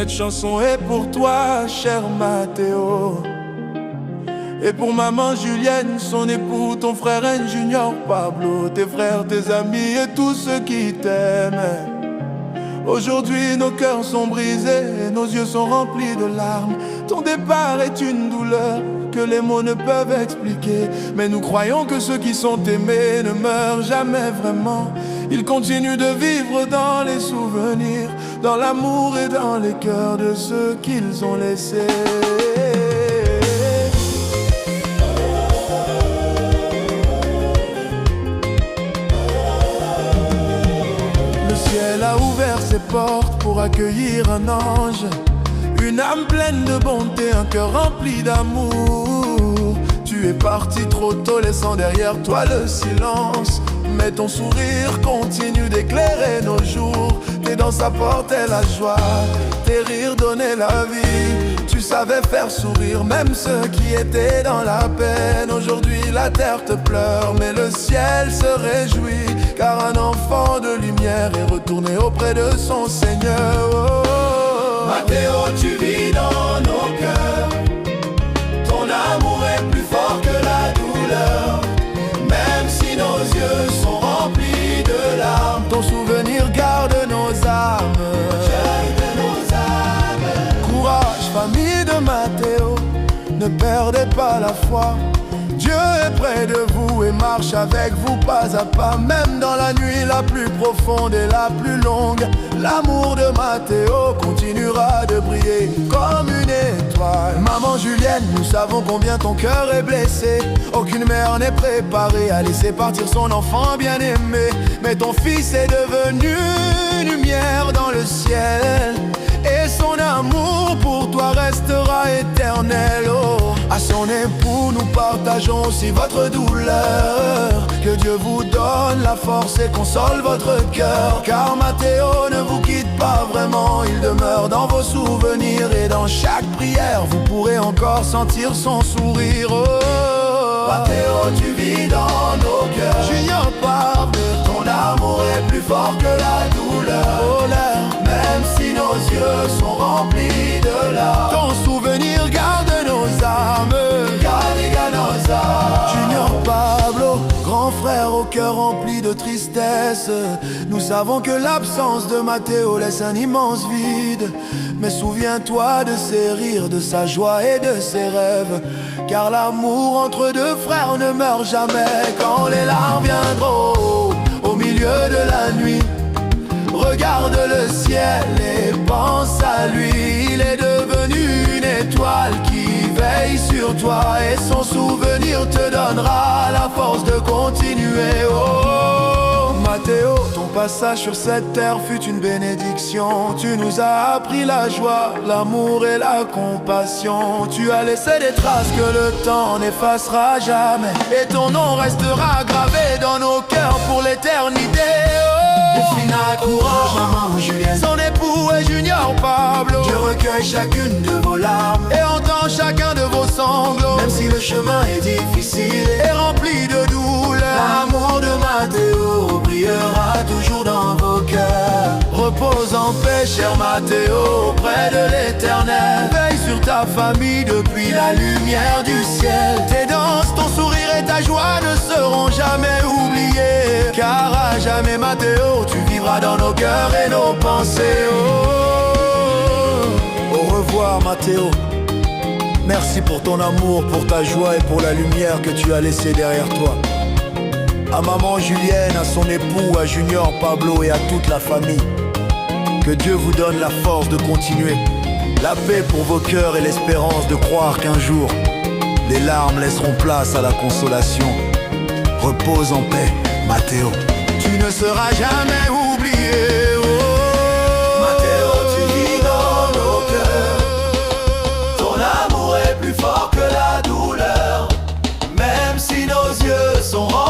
Cette chanson est pour toi, cher Mathéo. Et pour maman Julienne, son époux, ton frère N Junior Pablo, tes frères, tes amis et tous ceux qui t'aiment. Aujourd'hui nos cœurs sont brisés et nos yeux sont remplis de larmes. Ton départ est une douleur que les mots ne peuvent expliquer. Mais nous croyons que ceux qui sont aimés ne meurent jamais vraiment. Ils continuent de vivre dans les souvenirs, dans l'amour et dans les cœurs de ceux qu'ils ont laissés. Elle a ouvert ses portes pour accueillir un ange, une âme pleine de bonté, un cœur rempli d'amour. Tu es parti trop tôt, laissant derrière toi le silence. Mais ton sourire continue d'éclairer nos jours. Tes danses apportaient la joie, tes rires donnaient la vie. Tu savais faire sourire même ceux qui étaient dans la peine. Aujourd'hui la terre te pleure, mais le ciel se réjouit, car un enfant de lumière est retourné auprès de son Seigneur. Oh, Mathéo, tu vis dans nos cœurs. Ton amour est plus fort que la douleur. Même si nos yeux sont remplis de larmes, ton souvenir garde nos âmes. Courage, famille de Mathéo, ne perdez pas la foi. Dieu est près de vous et marche avec vous pas à pas. Même dans la nuit la plus profonde et la plus longue, l'amour de Mathéo continuera de briller comme une étoile. Maman Julienne, nous savons combien ton cœur est blessé. Aucune mère n'est préparée à laisser partir son enfant bien-aimé. Mais ton fils est devenu une lumière dans le ciel, et son amour pour toi restera éternel. Oh, à son époux nous partageons aussi votre douleur. Que Dieu vous donne la force et console votre cœur, car Mathéo ne vous quitte pas vraiment. Il demeure dans vos souvenirs et dans chaque prière vous pourrez encore sentir son sourire. Oh, Mathéo, tu vis dans nos cœurs. Junior Pablo, ton amour est plus fort que la douleur. Oh là, même si nos yeux sont remplis de larmes, ton souvenir garde nos âmes. Garde nos âmes. Junior Pablo, grand frère au cœur rempli de tristesse. Nous savons que l'absence de Mathéo laisse un immense vide. Mais souviens-toi de ses rires, de sa joie et de ses rêves, car l'amour entre deux frères ne meurt jamais. Quand les larmes viendront au milieu de la nuit, regarde le ciel et pense à lui. Il est devenu une étoile qui veille sur toi, et son souvenir te donnera la force de continuer. Oh, Mathéo, ton passage sur cette terre fut une bénédiction. Tu nous as appris la joie, l'amour et la compassion. Tu as laissé des traces que le temps n'effacera jamais, et ton nom restera gravé dans nos cœurs pour l'éternité. Delphina, courage, maman Julienne. Son époux est Junior Pablo. Je recueille chacune de vos larmes et entends chacun de vos sanglots. Même si le chemin est difficile et rempli de douleur, l'amour de Mathéo brillera toujours dans vos cœurs. Repose en paix, cher Mathéo, auprès de l'Éternel. Veille sur ta famille depuis la lumière du ciel. Tes danses, ton sourire et ta joie ne seront jamais oubliés, car à jamais Mathéo, tu vivras dans nos cœurs et nos pensées. Oh, au revoir Mathéo. Merci pour ton amour, pour ta joie et pour la lumière que tu as laissée derrière toi. À maman Julienne, à son époux, à Junior Pablo et à toute la famille, que Dieu vous donne la force de continuer, la paix pour vos cœurs et l'espérance de croire qu'un jour les larmes laisseront place à la consolation. Repose en paix, Mathéo. Tu ne seras jamais oublié. Oh, Mathéo, tu vis dans nos cœurs. Ton amour est plus fort que la douleur. Même si nos yeux sont remplis